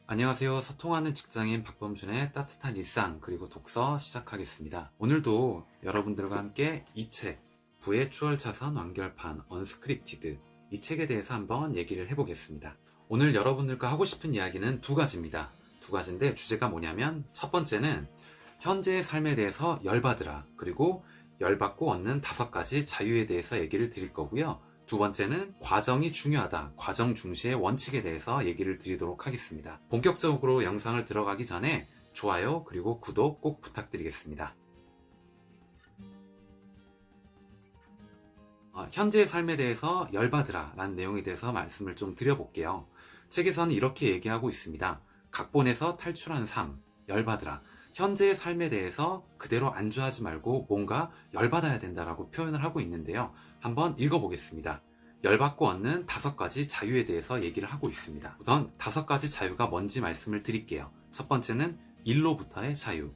안녕하세요. 소통하는 직장인 박범준의 따뜻한 일상 그리고 독서 시작하겠습니다. 오늘도 여러분들과 함께 이 책, 부의 추월차선 완결판 언스크립티드, 이 책에 대해서 한번 얘기를 해보겠습니다. 오늘 여러분들과 하고 싶은 이야기는 두 가지입니다. 두 가지인데 주제가 뭐냐면 첫 번째는 현재의 삶에 대해서 열받으라, 그리고 열받고 얻는 5가지 자유에 대해서 얘기를 드릴 거고요. 두 번째는 과정이 중요하다, 과정 중시의 원칙에 대해서 얘기를 드리도록 하겠습니다. 본격적으로 영상을 들어가기 전에 좋아요 그리고 구독 꼭 부탁드리겠습니다. 현재의 삶에 대해서 열받으라 라는 내용에 대해서 말씀을 좀 드려볼게요. 책에서는 이렇게 얘기하고 있습니다. 각본에서 탈출한 삶, 열받으라. 현재의 삶에 대해서 그대로 안주하지 말고 뭔가 열받아야 된다라고 표현을 하고 있는데요. 한번 읽어보겠습니다. 열받고 얻는 5가지 자유에 대해서 얘기를 하고 있습니다. 우선 5가지 자유가 뭔지 말씀을 드릴게요. 첫 번째는 일로부터의 자유,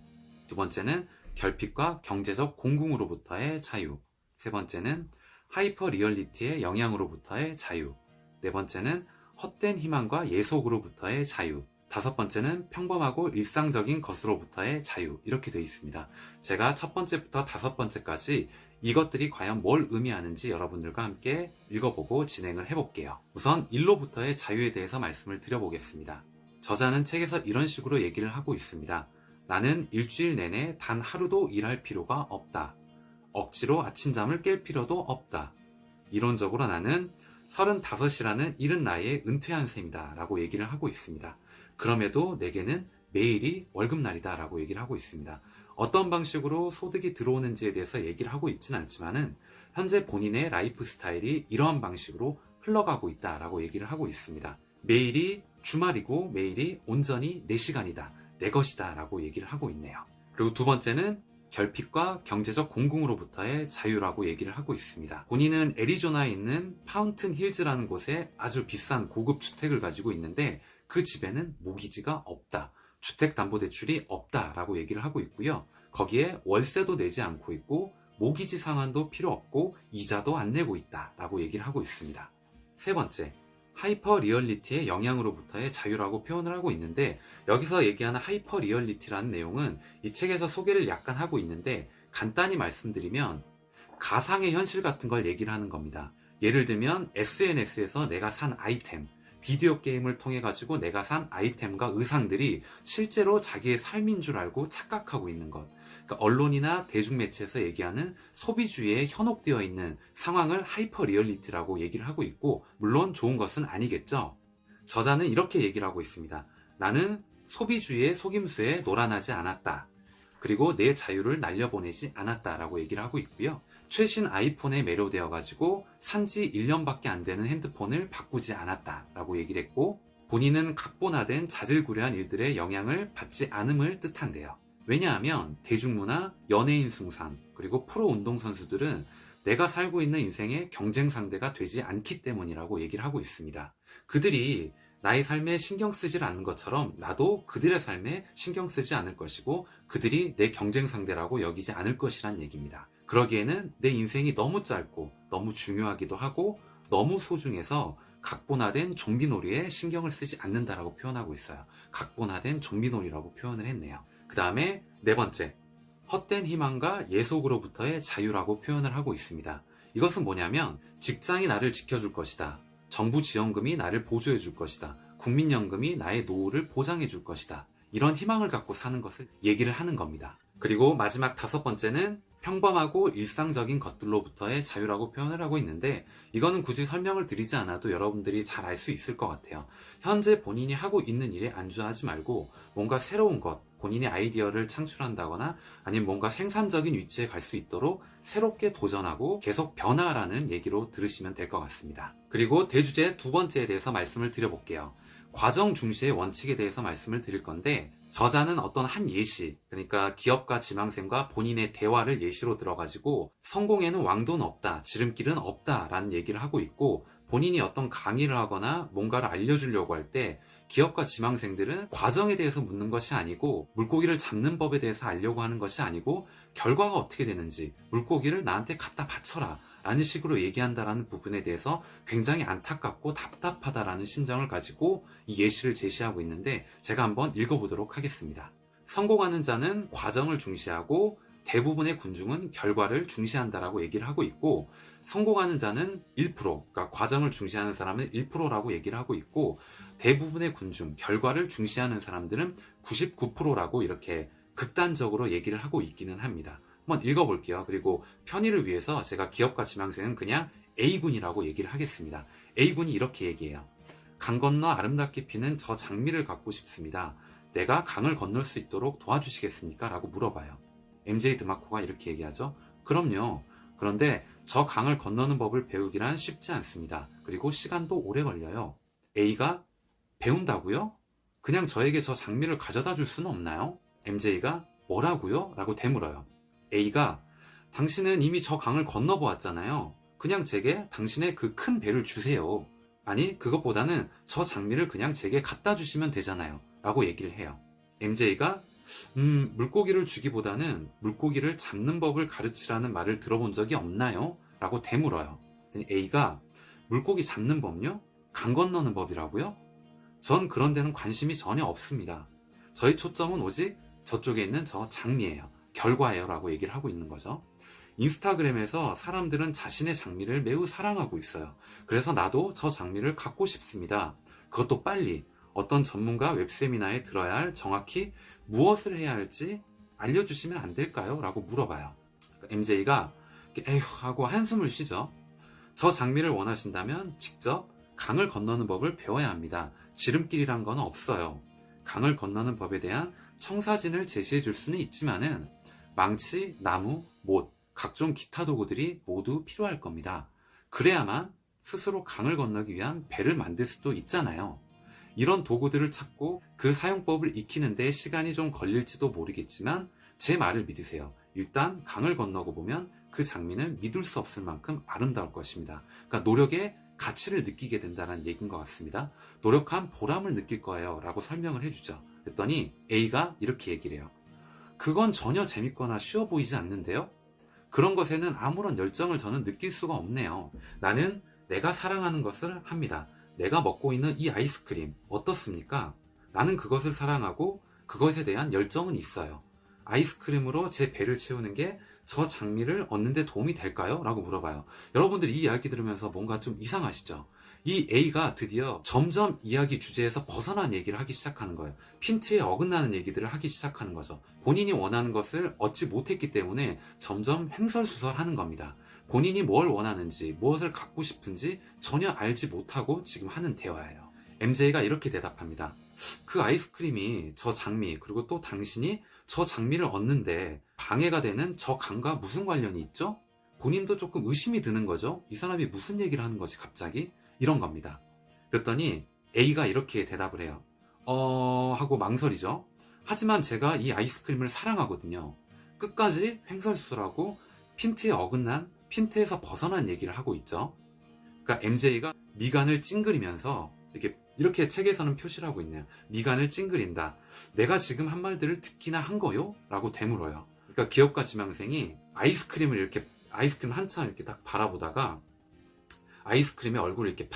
두 번째는 결핍과 경제적 공궁으로부터의 자유, 세 번째는 하이퍼 리얼리티의 영향으로부터의 자유, 네 번째는 헛된 희망과 예속으로부터의 자유, 5번째는 평범하고 일상적인 것으로부터의 자유, 이렇게 되어 있습니다. 제가 첫 번째부터 5번째까지 이것들이 과연 뭘 의미하는지 여러분들과 함께 읽어보고 진행을 해볼게요. 우선 일로부터의 자유에 대해서 말씀을 드려보겠습니다. 저자는 책에서 이런 식으로 얘기를 하고 있습니다. 나는 일주일 내내 단 하루도 일할 필요가 없다. 억지로 아침잠을 깰 필요도 없다. 이론적으로 나는 35이라는 이른 나이에 은퇴한 셈이다 라고 얘기를 하고 있습니다. 그럼에도 내게는 매일이 월급날이다 라고 얘기를 하고 있습니다. 어떤 방식으로 소득이 들어오는지에 대해서 얘기를 하고 있지는 않지만은 현재 본인의 라이프 스타일이 이러한 방식으로 흘러가고 있다라고 얘기를 하고 있습니다. 매일이 주말이고 매일이 온전히 내 시간이다, 내 것이다 라고 얘기를 하고 있네요. 그리고 두 번째는 결핍과 경제적 공궁으로부터의 자유라고 얘기를 하고 있습니다. 본인은 애리조나에 있는 파운튼 힐즈라는 곳에 아주 비싼 고급 주택을 가지고 있는데 그 집에는 모기지가 없다, 주택담보대출이 없다라고 얘기를 하고 있고요. 거기에 월세도 내지 않고 있고 모기지 상환도 필요 없고 이자도 안 내고 있다라고 얘기를 하고 있습니다. 세 번째, 하이퍼 리얼리티의 영향으로부터의 자유라고 표현을 하고 있는데 여기서 얘기하는 하이퍼 리얼리티라는 내용은 이 책에서 소개를 약간 하고 있는데 간단히 말씀드리면 가상의 현실 같은 걸 얘기를 하는 겁니다. 예를 들면 SNS에서 내가 산 아이템, 비디오 게임을 통해 가지고 내가 산 아이템과 의상들이 실제로 자기의 삶인 줄 알고 착각하고 있는 것. 그러니까 언론이나 대중매체에서 얘기하는 소비주의에 현혹되어 있는 상황을 하이퍼 리얼리티라고 얘기를 하고 있고, 물론 좋은 것은 아니겠죠. 저자는 이렇게 얘기를 하고 있습니다. 나는 소비주의의 속임수에 놀아나지 않았다. 그리고 내 자유를 날려보내지 않았다라고 얘기를 하고 있고요. 최신 아이폰에 매료되어 가지고 산지 1년밖에 안 되는 핸드폰을 바꾸지 않았다라고 얘기를 했고, 본인은 각본화된 자질구레한 일들의 영향을 받지 않음을 뜻한대요. 왜냐하면 대중문화, 연예인 숭상, 그리고 프로 운동선수들은 내가 살고 있는 인생의 경쟁 상대가 되지 않기 때문이라고 얘기를 하고 있습니다. 그들이 나의 삶에 신경 쓰질 않는 것처럼 나도 그들의 삶에 신경 쓰지 않을 것이고 그들이 내 경쟁 상대라고 여기지 않을 것이란 얘기입니다. 그러기에는 내 인생이 너무 짧고 너무 중요하기도 하고 너무 소중해서 각본화된 좀비놀이에 신경을 쓰지 않는다라고 표현하고 있어요. 각본화된 좀비놀이라고 표현을 했네요. 그 다음에 네 번째, 헛된 희망과 예속으로부터의 자유라고 표현을 하고 있습니다. 이것은 뭐냐면 직장이 나를 지켜줄 것이다, 정부 지원금이 나를 보조해 줄 것이다, 국민연금이 나의 노후를 보장해 줄 것이다, 이런 희망을 갖고 사는 것을 얘기를 하는 겁니다. 그리고 마지막 5번째는 평범하고 일상적인 것들로부터의 자유라고 표현을 하고 있는데 이거는 굳이 설명을 드리지 않아도 여러분들이 잘 알 수 있을 것 같아요. 현재 본인이 하고 있는 일에 안주하지 말고 뭔가 새로운 것, 본인의 아이디어를 창출한다거나 아니면 뭔가 생산적인 위치에 갈 수 있도록 새롭게 도전하고 계속 변화하라는 얘기로 들으시면 될 것 같습니다. 그리고 대주제 두 번째에 대해서 말씀을 드려볼게요. 과정 중시의 원칙에 대해서 말씀을 드릴 건데 저자는 어떤 한 예시, 그러니까 기업가 지망생과 본인의 대화를 예시로 들어가지고 성공에는 왕도는 없다, 지름길은 없다 라는 얘기를 하고 있고, 본인이 어떤 강의를 하거나 뭔가를 알려주려고 할 때 기업가 지망생들은 과정에 대해서 묻는 것이 아니고 물고기를 잡는 법에 대해서 알려고 하는 것이 아니고 결과가 어떻게 되는지 물고기를 나한테 갖다 바쳐라 라는 식으로 얘기한다라는 부분에 대해서 굉장히 안타깝고 답답하다라는 심정을 가지고 이 예시를 제시하고 있는데, 제가 한번 읽어보도록 하겠습니다. 성공하는 자는 과정을 중시하고 대부분의 군중은 결과를 중시한다라고 얘기를 하고 있고, 성공하는 자는 1%, 그러니까 과정을 중시하는 사람은 1%라고 얘기를 하고 있고, 대부분의 군중, 결과를 중시하는 사람들은 99%라고 이렇게 극단적으로 얘기를 하고 있기는 합니다. 한번 읽어볼게요. 그리고 편의를 위해서 제가 기업가 지망생은 그냥 A군이라고 얘기를 하겠습니다. A군이 이렇게 얘기해요. 강 건너 아름답게 피는 저 장미를 갖고 싶습니다. 내가 강을 건널 수 있도록 도와주시겠습니까? 라고 물어봐요. MJ 드마코가 이렇게 얘기하죠. 그럼요. 그런데 저 강을 건너는 법을 배우기란 쉽지 않습니다. 그리고 시간도 오래 걸려요. A가 배운다고요? 그냥 저에게 저 장미를 가져다 줄 수는 없나요? MJ가 뭐라고요? 라고 되물어요. A가 당신은 이미 저 강을 건너보았잖아요. 그냥 제게 당신의 그 큰 배를 주세요. 아니, 그것보다는 저 장미를 그냥 제게 갖다 주시면 되잖아요. 라고 얘기를 해요. MJ가 물고기를 주기보다는 물고기를 잡는 법을 가르치라는 말을 들어본 적이 없나요? 라고 되물어요. A가 물고기 잡는 법요? 강 건너는 법이라고요? 전 그런 데는 관심이 전혀 없습니다. 저희 초점은 오직 저쪽에 있는 저 장미예요. 결과예요. 라고 얘기를 하고 있는 거죠. 인스타그램에서 사람들은 자신의 장미를 매우 사랑하고 있어요. 그래서 나도 저 장미를 갖고 싶습니다. 그것도 빨리. 어떤 전문가 웹세미나에 들어야 할, 정확히 무엇을 해야 할지 알려주시면 안 될까요? 라고 물어봐요. MJ가 에휴 하고 한숨을 쉬죠. 저 장미를 원하신다면 직접 강을 건너는 법을 배워야 합니다. 지름길이란 건 없어요. 강을 건너는 법에 대한 청사진을 제시해 줄 수는 있지만은 망치, 나무, 못, 각종 기타 도구들이 모두 필요할 겁니다. 그래야만 스스로 강을 건너기 위한 배를 만들 수도 있잖아요. 이런 도구들을 찾고 그 사용법을 익히는 데 시간이 좀 걸릴지도 모르겠지만 제 말을 믿으세요. 일단 강을 건너고 보면 그 장미는 믿을 수 없을 만큼 아름다울 것입니다. 그러니까 노력의 가치를 느끼게 된다는 얘기인 것 같습니다. 노력한 보람을 느낄 거예요. 라고 설명을 해주죠. 그랬더니 A가 이렇게 얘기를 해요. 그건 전혀 재밌거나 쉬워 보이지 않는데요? 그런 것에는 아무런 열정을 저는 느낄 수가 없네요. 나는 내가 사랑하는 것을 합니다. 내가 먹고 있는 이 아이스크림 어떻습니까? 나는 그것을 사랑하고 그것에 대한 열정은 있어요. 아이스크림으로 제 배를 채우는 게 저 장미를 얻는 데 도움이 될까요? 라고 물어봐요. 여러분들이 이 이야기 들으면서 뭔가 좀 이상하시죠? 이 A가 드디어 점점 이야기 주제에서 벗어난 얘기를 하기 시작하는 거예요. 핀트에 어긋나는 얘기들을 하기 시작하는 거죠. 본인이 원하는 것을 얻지 못했기 때문에 점점 횡설수설하는 겁니다. 본인이 뭘 원하는지, 무엇을 갖고 싶은지 전혀 알지 못하고 지금 하는 대화예요. MJ가 이렇게 대답합니다. 그 아이스크림이 저 장미, 그리고 또 당신이 저 장미를 얻는데 방해가 되는 저 강과 무슨 관련이 있죠? 본인도 조금 의심이 드는 거죠. 이 사람이 무슨 얘기를 하는 거지 갑자기? 이런 겁니다. 그랬더니 A가 이렇게 대답을 해요. 하고 망설이죠. 하지만 제가 이 아이스크림을 사랑하거든요. 끝까지 횡설수설하고 핀트에 어긋난, 핀트에서 벗어난 얘기를 하고 있죠. 그러니까 MJ가 미간을 찡그리면서 이렇게 책에서는 표시를 하고 있네요. 미간을 찡그린다. 내가 지금 한 말들을 듣기나 한 거요? 라고 되물어요. 그러니까 기업가 지망생이 아이스크림 한참 이렇게 딱 바라보다가 아이스크림에 얼굴을 이렇게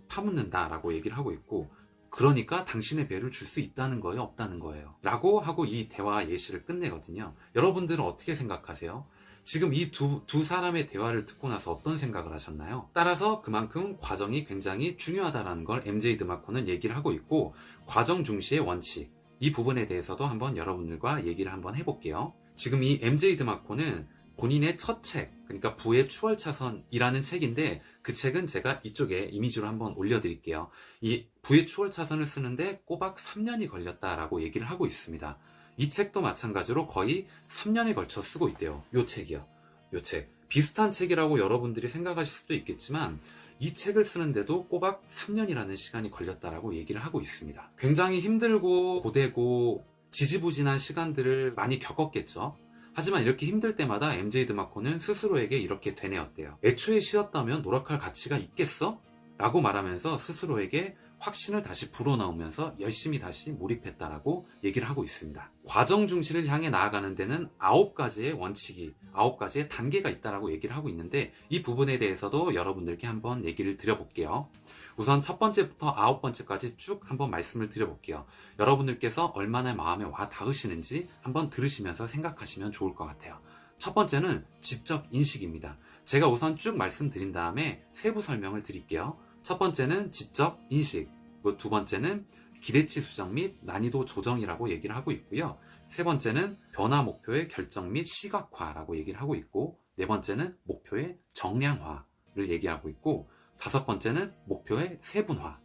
파묻는다라고 얘기를 하고 있고, 그러니까 당신의 배를 줄 수 있다는 거예요? 없다는 거예요? 라고 하고 이 대화 예시를 끝내거든요. 여러분들은 어떻게 생각하세요? 지금 이 두 사람의 대화를 듣고 나서 어떤 생각을 하셨나요? 따라서 그만큼 과정이 굉장히 중요하다는 걸 MJ 드마코는 얘기를 하고 있고, 과정 중시의 원칙, 이 부분에 대해서도 한번 여러분들과 얘기를 한번 해볼게요. 지금 이 MJ 드마코는 본인의 첫 책, 그러니까 부의 추월차선이라는 책인데, 그 책은 제가 이쪽에 이미지로 한번 올려드릴게요. 이 부의 추월차선을 쓰는데 꼬박 3년이 걸렸다라고 얘기를 하고 있습니다. 이 책도 마찬가지로 거의 3년에 걸쳐 쓰고 있대요. 요 책이요. 요 책. 비슷한 책이라고 여러분들이 생각하실 수도 있겠지만 이 책을 쓰는데도 꼬박 3년이라는 시간이 걸렸다라고 얘기를 하고 있습니다. 굉장히 힘들고 고되고 지지부진한 시간들을 많이 겪었겠죠. 하지만 이렇게 힘들 때마다 MJ 드마코는 스스로에게 이렇게 되뇌었대요. 애초에 쉬었다면 노력할 가치가 있겠어? 라고 말하면서 스스로에게 확신을 다시 불어넣으면서 열심히 다시 몰입했다라고 얘기를 하고 있습니다. 과정 중시를 향해 나아가는 데는 9가지의 원칙이, 9가지의 단계가 있다라고 얘기를 하고 있는데, 이 부분에 대해서도 여러분들께 한번 얘기를 드려볼게요. 우선 첫 번째부터 9번째까지 쭉 한번 말씀을 드려볼게요. 여러분들께서 얼마나 마음에 와 닿으시는지 한번 들으시면서 생각하시면 좋을 것 같아요. 첫 번째는 지적 인식입니다. 제가 우선 쭉 말씀드린 다음에 세부 설명을 드릴게요. 첫 번째는 지적 인식, 그리고 두 번째는 기대치 수정 및 난이도 조정이라고 얘기를 하고 있고요. 세 번째는 변화 목표의 결정 및 시각화라고 얘기를 하고 있고, 네 번째는 목표의 정량화를 얘기하고 있고, 다섯 번째는 목표의 세분화,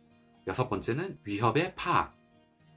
여섯 번째는 위협의 파악,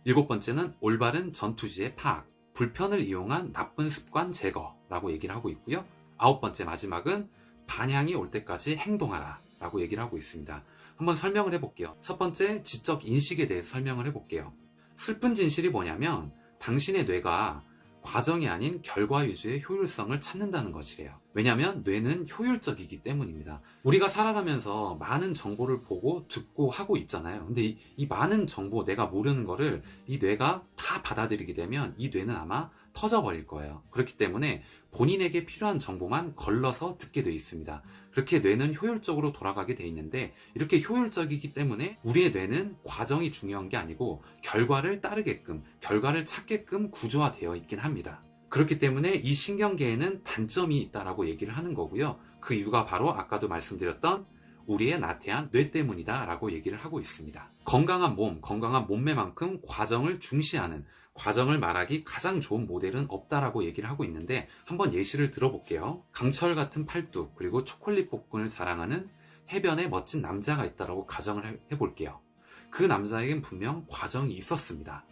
일곱 번째는 올바른 전투지의 파악, 불편을 이용한 나쁜 습관 제거라고 얘기를 하고 있고요. 아홉 번째 마지막은 반향이 올 때까지 행동하라 라고 얘기를 하고 있습니다. 한번 설명을 해볼게요. 첫 번째, 지적 인식에 대해서 설명을 해볼게요. 슬픈 진실이 뭐냐면 당신의 뇌가 과정이 아닌 결과 위주의 효율성을 찾는다는 것이래요. 왜냐하면 뇌는 효율적이기 때문입니다. 우리가 살아가면서 많은 정보를 보고 듣고 하고 있잖아요. 근데 이 많은 정보, 내가 모르는 거를 이 뇌가 다 받아들이게 되면 이 뇌는 아마 터져버릴 거예요. 그렇기 때문에 본인에게 필요한 정보만 걸러서 듣게 돼 있습니다. 그렇게 뇌는 효율적으로 돌아가게 돼 있는데, 이렇게 효율적이기 때문에 우리의 뇌는 과정이 중요한 게 아니고 결과를 따르게끔, 결과를 찾게끔 구조화되어 있긴 합니다. 그렇기 때문에 이 신경계에는 단점이 있다라고 얘기를 하는 거고요. 그 이유가 바로 아까도 말씀드렸던 우리의 나태한 뇌 때문이다 라고 얘기를 하고 있습니다. 건강한 몸, 건강한 몸매만큼 과정을 중시하는, 과정을 말하기 가장 좋은 모델은 없다라고 얘기를 하고 있는데, 한번 예시를 들어볼게요. 강철 같은 팔뚝, 그리고 초콜릿 복근을 자랑하는 해변에 멋진 남자가 있다라고 가정을 해볼게요. 그 남자에겐 분명 과정이 있었습니다.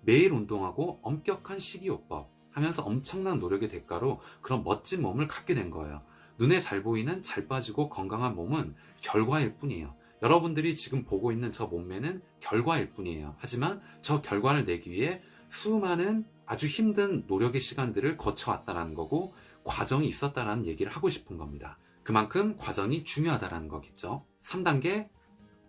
매일 운동하고 엄격한 식이요법 하면서 엄청난 노력의 대가로 그런 멋진 몸을 갖게 된 거예요. 눈에 잘 보이는 잘 빠지고 건강한 몸은 결과일 뿐이에요. 여러분들이 지금 보고 있는 저 몸매는 결과일 뿐이에요. 하지만 저 결과를 내기 위해 수많은 아주 힘든 노력의 시간들을 거쳐왔다는 거고, 과정이 있었다는 얘기를 하고 싶은 겁니다. 그만큼 과정이 중요하다는 거겠죠. 3단계,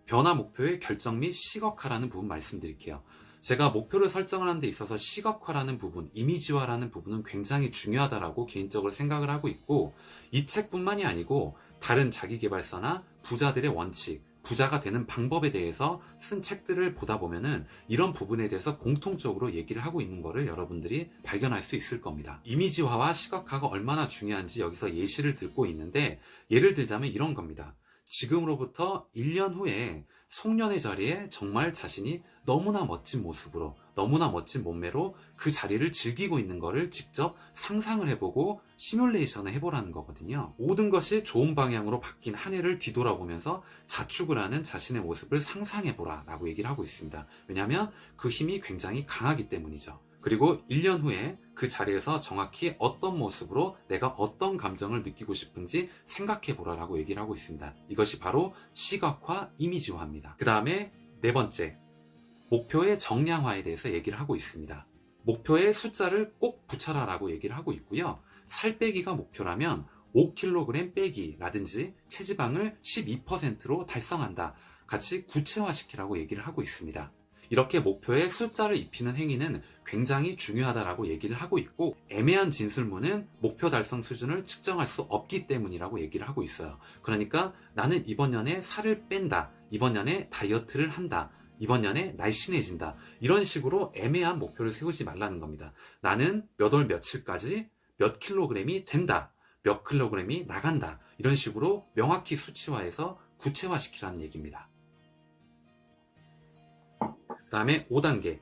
변화 목표의 결정 및 시각화라는 부분 말씀드릴게요. 제가 목표를 설정하는 데 있어서 시각화라는 부분, 이미지화라는 부분은 굉장히 중요하다라고 개인적으로 생각을 하고 있고, 이 책뿐만이 아니고 다른 자기계발서나 부자들의 원칙, 부자가 되는 방법에 대해서 쓴 책들을 보다 보면은 이런 부분에 대해서 공통적으로 얘기를 하고 있는 거를 여러분들이 발견할 수 있을 겁니다. 이미지화와 시각화가 얼마나 중요한지 여기서 예시를 들고 있는데, 예를 들자면 이런 겁니다. 지금으로부터 1년 후에 송년회 자리에 정말 자신이 너무나 멋진 모습으로, 너무나 멋진 몸매로 그 자리를 즐기고 있는 거를 직접 상상을 해보고 시뮬레이션을 해보라는 거거든요. 모든 것이 좋은 방향으로 바뀐 한 해를 뒤돌아보면서 자축을 하는 자신의 모습을 상상해보라 라고 얘기를 하고 있습니다. 왜냐하면 그 힘이 굉장히 강하기 때문이죠. 그리고 1년 후에 그 자리에서 정확히 어떤 모습으로 내가 어떤 감정을 느끼고 싶은지 생각해보라라고 얘기를 하고 있습니다. 이것이 바로 시각화, 이미지화입니다. 그 다음에 네 번째, 목표의 정량화에 대해서 얘기를 하고 있습니다. 목표에 숫자를 꼭 붙여라라고 얘기를 하고 있고요. 살 빼기가 목표라면 5kg 빼기라든지 체지방을 12%로 달성한다, 같이 구체화시키라고 얘기를 하고 있습니다. 이렇게 목표에 숫자를 입히는 행위는 굉장히 중요하다라고 얘기를 하고 있고, 애매한 진술문은 목표 달성 수준을 측정할 수 없기 때문이라고 얘기를 하고 있어요. 그러니까 나는 이번 년에 살을 뺀다, 이번 년에 다이어트를 한다, 이번 년에 날씬해진다, 이런 식으로 애매한 목표를 세우지 말라는 겁니다. 나는 몇 월 며칠까지 몇 킬로그램이 된다, 몇 킬로그램이 나간다, 이런 식으로 명확히 수치화해서 구체화시키라는 얘기입니다. 그 다음에 5단계,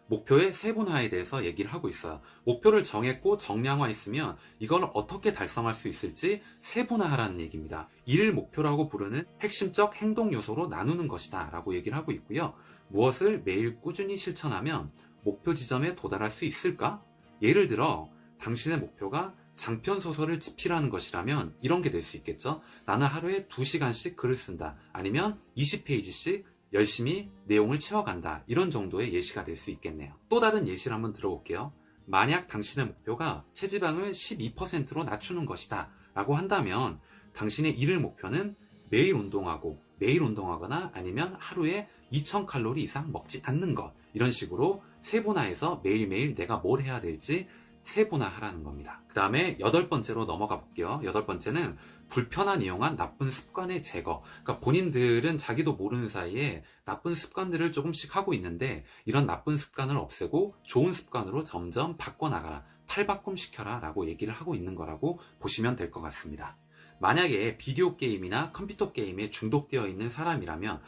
목표의 세분화에 대해서 얘기를 하고 있어요. 목표를 정했고 정량화했으면 이걸 어떻게 달성할 수 있을지 세분화하라는 얘기입니다. 이를 목표라고 부르는 핵심적 행동 요소로 나누는 것이다 라고 얘기를 하고 있고요. 무엇을 매일 꾸준히 실천하면 목표 지점에 도달할 수 있을까? 예를 들어 당신의 목표가 장편 소설을 집필하는 것이라면 이런 게 될 수 있겠죠. 나는 하루에 2시간씩 글을 쓴다, 아니면 20페이지씩 열심히 내용을 채워간다, 이런 정도의 예시가 될 수 있겠네요. 또 다른 예시를 한번 들어볼게요. 만약 당신의 목표가 체지방을 12%로 낮추는 것이다 라고 한다면 당신의 일일 목표는 매일 운동하고, 매일 운동하거나 아니면 하루에 2000칼로리 이상 먹지 않는 것. 이런 식으로 세분화해서 매일매일 내가 뭘 해야 될지 세분화하라는 겁니다. 그 다음에 8번째로 넘어가 볼게요. 8번째는 불편한 이용한 나쁜 습관의 제거. 그러니까 본인들은 자기도 모르는 사이에 나쁜 습관들을 조금씩 하고 있는데 이런 나쁜 습관을 없애고 좋은 습관으로 점점 바꿔나가라. 탈바꿈시켜라 라고 얘기를 하고 있는 거라고 보시면 될 것 같습니다. 만약에 비디오 게임이나 컴퓨터 게임에 중독되어 있는 사람이라면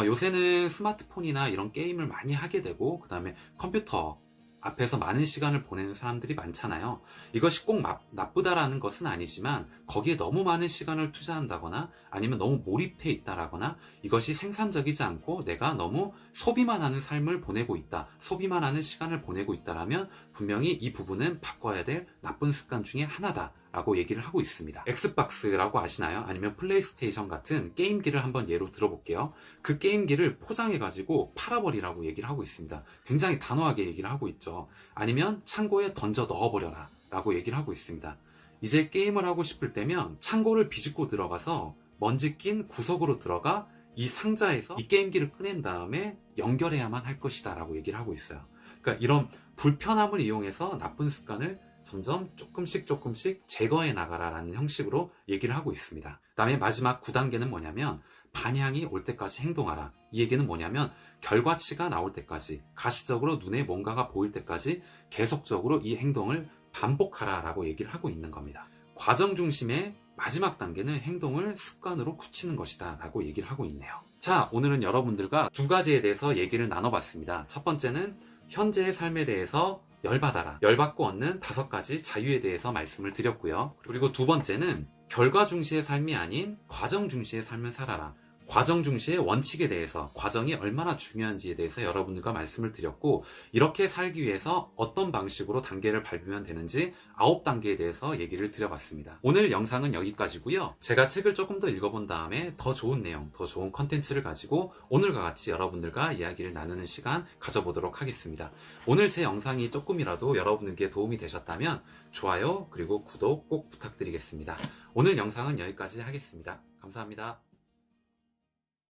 요새는 스마트폰이나 이런 게임을 많이 하게 되고 그 다음에 컴퓨터 앞에서 많은 시간을 보내는 사람들이 많잖아요. 이것이 꼭 나쁘다라는 것은 아니지만 거기에 너무 많은 시간을 투자한다거나 아니면 너무 몰입해 있다라거나 이것이 생산적이지 않고 내가 너무 소비만 하는 삶을 보내고 있다, 소비만 하는 시간을 보내고 있다라면 분명히 이 부분은 바꿔야 될 나쁜 습관 중에 하나다 라고 얘기를 하고 있습니다. 엑스박스라고 아시나요? 아니면 플레이스테이션 같은 게임기를 한번 예로 들어볼게요. 그 게임기를 포장해가지고 팔아버리라고 얘기를 하고 있습니다. 굉장히 단호하게 얘기를 하고 있죠. 아니면 창고에 던져 넣어버려라 라고 얘기를 하고 있습니다. 이제 게임을 하고 싶을 때면 창고를 비집고 들어가서 먼지 낀 구석으로 들어가 이 상자에서 이 게임기를 꺼낸 다음에 연결해야만 할 것이다 라고 얘기를 하고 있어요. 그러니까 이런 불편함을 이용해서 나쁜 습관을 점점 조금씩 제거해 나가라라는 형식으로 얘기를 하고 있습니다. 그 다음에 마지막 9단계는 뭐냐면 반향이 올 때까지 행동하라. 이 얘기는 뭐냐면 결과치가 나올 때까지 가시적으로 눈에 뭔가가 보일 때까지 계속적으로 이 행동을 반복하라 라고 얘기를 하고 있는 겁니다. 과정 중심의 마지막 단계는 행동을 습관으로 굳히는 것이다 라고 얘기를 하고 있네요. 자, 오늘은 여러분들과 두 가지에 대해서 얘기를 나눠봤습니다. 첫 번째는 현재의 삶에 대해서 열받아라. 열받고 얻는 5가지 자유에 대해서 말씀을 드렸고요. 그리고 두 번째는 결과 중시의 삶이 아닌 과정 중시의 삶을 살아라. 과정 중시의 원칙에 대해서, 과정이 얼마나 중요한지에 대해서 여러분들과 말씀을 드렸고, 이렇게 살기 위해서 어떤 방식으로 단계를 밟으면 되는지 9단계에 대해서 얘기를 드려봤습니다. 오늘 영상은 여기까지고요. 제가 책을 조금 더 읽어본 다음에 더 좋은 내용, 더 좋은 컨텐츠를 가지고 오늘과 같이 여러분들과 이야기를 나누는 시간 가져보도록 하겠습니다. 오늘 제 영상이 조금이라도 여러분들께 도움이 되셨다면 좋아요 그리고 구독 꼭 부탁드리겠습니다. 오늘 영상은 여기까지 하겠습니다. 감사합니다.